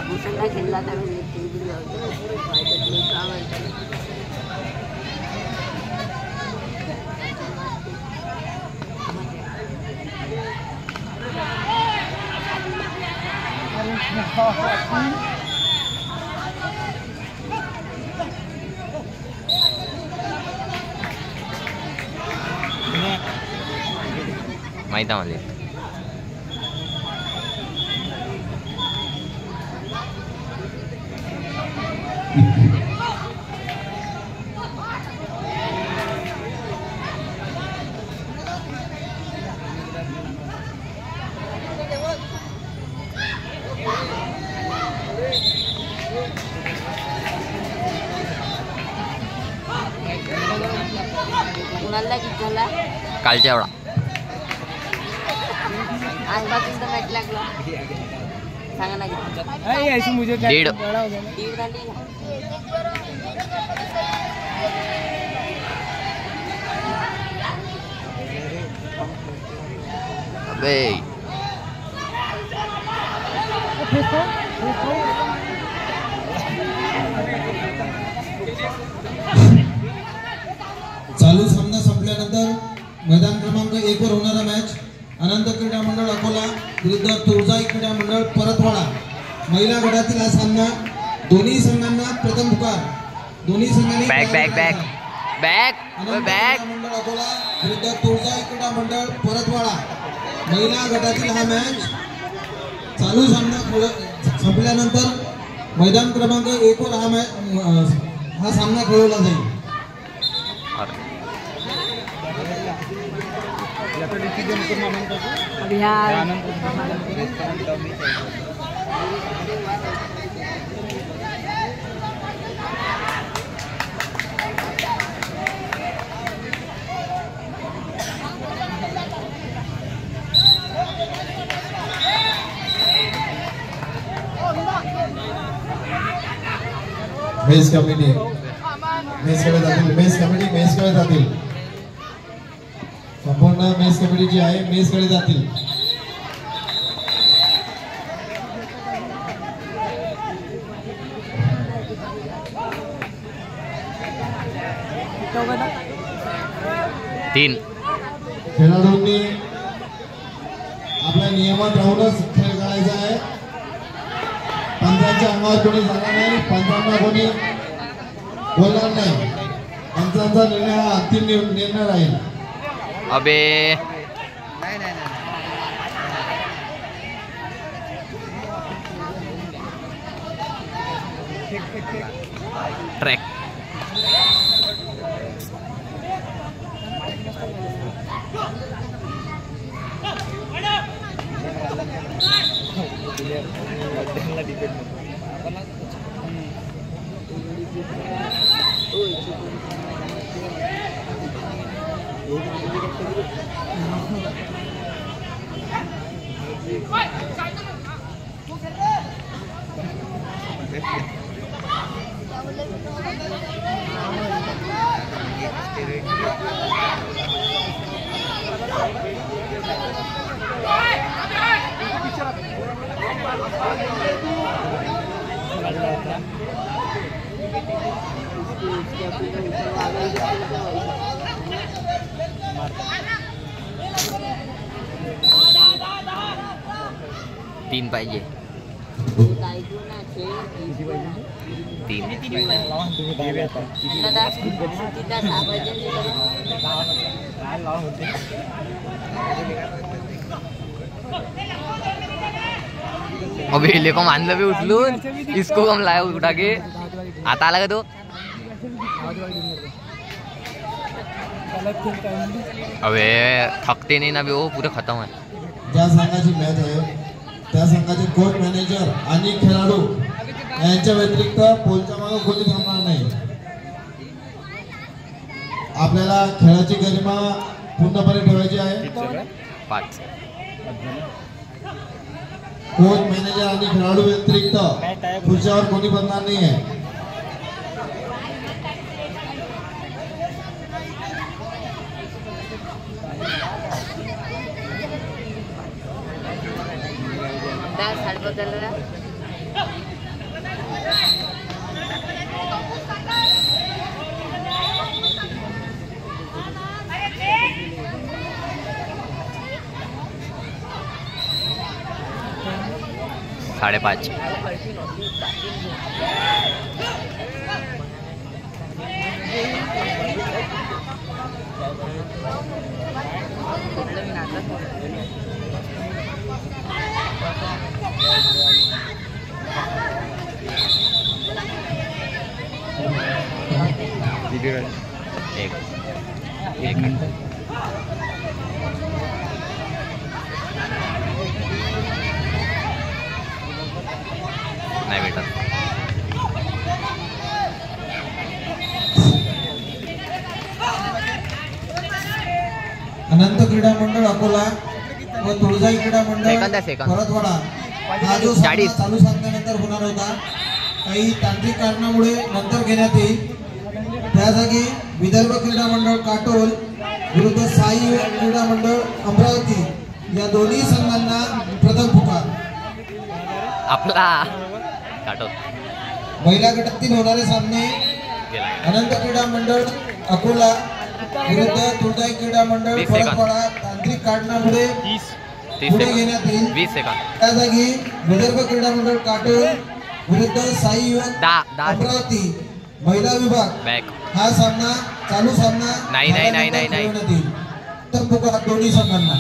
भूषण खेळला तर माहिती आम्हाला कालच्या एवढा मॅच लागला सांगा ना दीड अबे चालू सामना संपल्यानंतर मैदान क्रमांक 1 वर होणारा मॅच अनंत क्रीडा मंडळ अकोला विरुद्ध तुळजाई क्रीडा मंडळ परतवाडा महिला गटातील हा सामना दोन्ही संघांना प्रथम पुकार दोन्ही संघांनी back back back back back मंडळ अकोला विरुद्ध तुळजाई क्रीडा मंडळ परतवाडा महिला गटातील हा मॅच चालू सामना संपल्यानंतर मैदान क्रमांक 1 वर हा सामना खेळवला जाईल मेस कमिटी मेसकडे जातील संपूर्ण मेस कमिटी जी आहे मेसकडे जातील तीन खेळाडूंनी आपल्या नियमात राहूनच खेळ खेळायचा आहे पंचांच्या अंगावर कोणी जाणार नाही पंचांना कोणी बोलणार नाही पंचांचा निर्णय हा अंतिम निर्णय राहील अबे ट्रॅक तीन पाहिजे तीन अबे ले को मान भी उछलून इसको कम लाया उठा के आता आला का तो अबे थकते नहीं ना भी वो पूरे खत्म है ज्या संघाची मॅच आहे त्या संघाचे कोच मॅनेजर आणि खेळाडू यांच्या व्यतिरिक्त पोलच्या मागे कोणी थांबणार नाही आपल्याला खेळाची गरिमा पूर्णपणे ठेवायची आहे 5. कोच, मॅनेजर आणि खेळाडू व्यतिरिक्त खुर्च्यावर कोणी बसणार नाही आहे. साढ़े 5. एक मिनट. नाही भेटत. अनंत क्रीडा मंडळ अकोला व तुळजाई क्रीडा मंडळ सेकंद. परतवाडा हा जो सामना चालू सामन्यानंतर होणार होता, काही तांत्रिक कारणामुळे नंतर घेण्यात येईल. त्या जागी विदर्भ क्रीडा मंडळ काटोल विरुद्ध साई क्रीडा मंडळ अमरावती या दोन्ही संघांना प्रथम पुकार. आपला काटोल. महिला गटातील होणारे सामने अनंत क्रीडा मंडळ अकोला विरुद्ध तुळजाई क्रीडा मंडळ परतवाडा तांत्रिक कारणामुळे पुढे घेण्यात येईल. 20 सेकंद. त्या जागी विदर्भ क्रीडा मंडळ काटोल विरुद्ध साई युवक अमरावती महिला विभाग हा सामना चालू सामना नाही. तर पुकार दोन्ही संघांना.